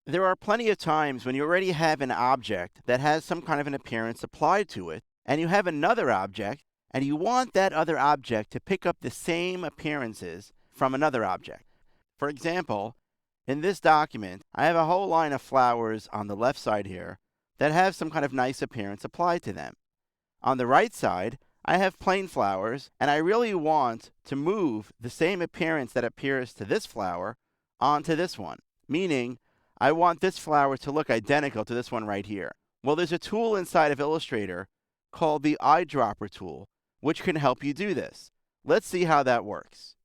There are plenty of times when you already have an object that has some kind of an appearance applied to it, and you have another object, and you want that other object to pick up the same appearances from another object. For example, in this document, I have a whole line of flowers on the left side here that have some kind of nice appearance applied to them. On the right side, I have plain flowers, and I really want to move the same appearance that appears to this flower onto this one, meaning I want this flower to look identical to this one right here. Well, there's a tool inside of Illustrator called the eyedropper tool, which can help you do this. Let's see how that works.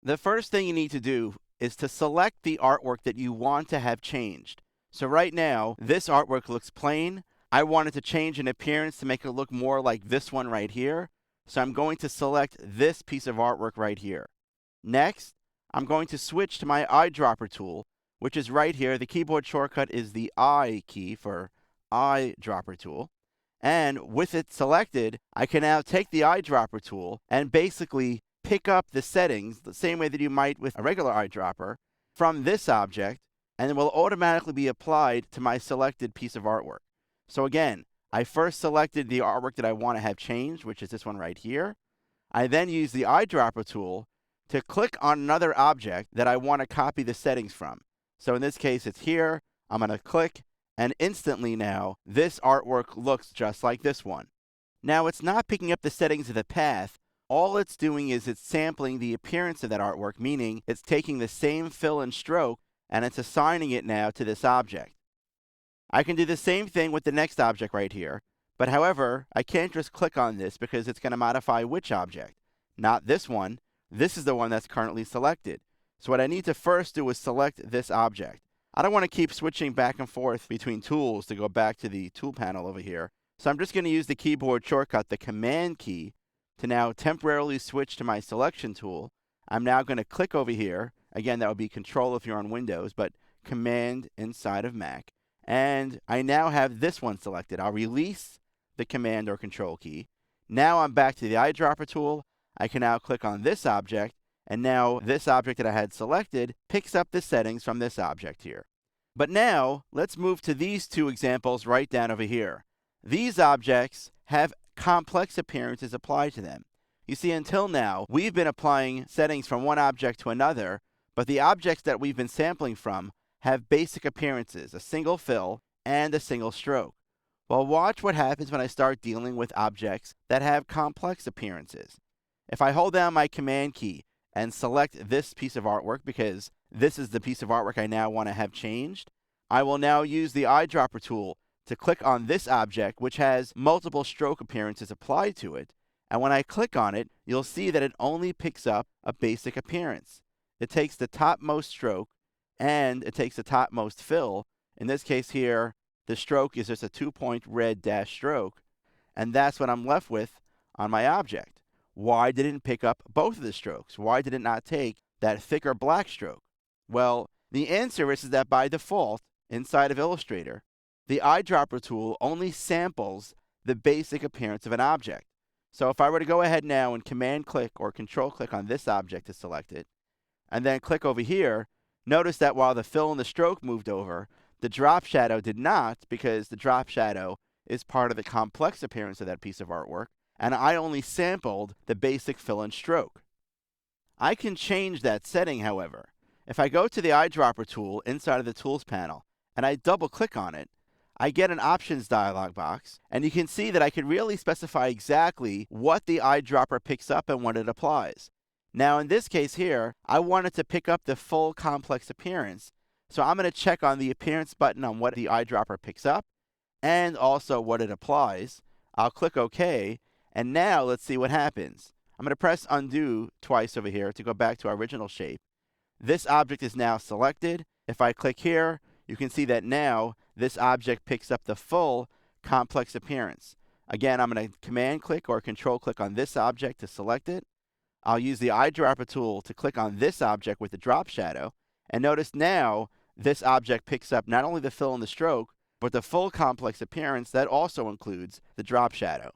The first thing you need to do is to select the artwork that you want to have changed. So right now, this artwork looks plain. I wanted to change an appearance to make it look more like this one right here. So I'm going to select this piece of artwork right here. Next, I'm going to switch to my eyedropper tool, which is right here. The keyboard shortcut is the I key for eyedropper tool. And with it selected, I can now take the eyedropper tool and basically pick up the settings the same way that you might with a regular eyedropper from this object, and it will automatically be applied to my selected piece of artwork. So again, I first selected the artwork that I want to have changed, which is this one right here. I then use the eyedropper tool to click on another object that I want to copy the settings from. So in this case, it's here. I'm going to click, and instantly now, this artwork looks just like this one. Now, it's not picking up the settings of the path. All it's doing is it's sampling the appearance of that artwork, meaning it's taking the same fill and stroke, and it's assigning it now to this object. I can do the same thing with the next object right here, but however, I can't just click on this because it's going to modify which object? Not this one. This is the one that's currently selected. So what I need to first do is select this object. I don't want to keep switching back and forth between tools to go back to the tool panel over here. So I'm just going to use the keyboard shortcut, the Command key, to now temporarily switch to my selection tool. I'm now going to click over here. Again, that would be Control if you're on Windows, but Command inside of Mac. And I now have this one selected. I'll release the Command or Control key. Now I'm back to the eyedropper tool. I can now click on this object, and now this object that I had selected picks up the settings from this object here. But now, let's move to these two examples right down over here. These objects have complex appearances applied to them. You see, until now, we've been applying settings from one object to another, but the objects that we've been sampling from have basic appearances, a single fill and a single stroke. Well, watch what happens when I start dealing with objects that have complex appearances. If I hold down my Command key and select this piece of artwork, because this is the piece of artwork I now want to have changed, I will now use the eyedropper tool to click on this object, which has multiple stroke appearances applied to it. And when I click on it, you'll see that it only picks up a basic appearance. It takes the topmost stroke and it takes the topmost fill. In this case here, the stroke is just a 2-point red dash stroke, and that's what I'm left with on my object. Why did it pick up both of the strokes? Why did it not take that thicker black stroke? Well, the answer is that by default, inside of Illustrator, the eyedropper tool only samples the basic appearance of an object. So if I were to go ahead now and Command click or Control click on this object to select it, and then click over here, notice that while the fill and the stroke moved over, the drop shadow did not, because the drop shadow is part of the complex appearance of that piece of artwork, and I only sampled the basic fill and stroke. I can change that setting, however. If I go to the eyedropper tool inside of the Tools panel, and I double click on it, I get an options dialog box, and you can see that I can really specify exactly what the eyedropper picks up and when it applies. Now in this case here, I wanted to pick up the full complex appearance, so I'm going to check on the appearance button on what the eyedropper picks up, and also what it applies. I'll click OK, and now let's see what happens. I'm going to press undo twice over here to go back to our original shape. This object is now selected. If I click here, you can see that now this object picks up the full complex appearance. Again, I'm going to Command click or Control click on this object to select it. I'll use the eyedropper tool to click on this object with the drop shadow. And notice now this object picks up not only the fill and the stroke, but the full complex appearance that also includes the drop shadow.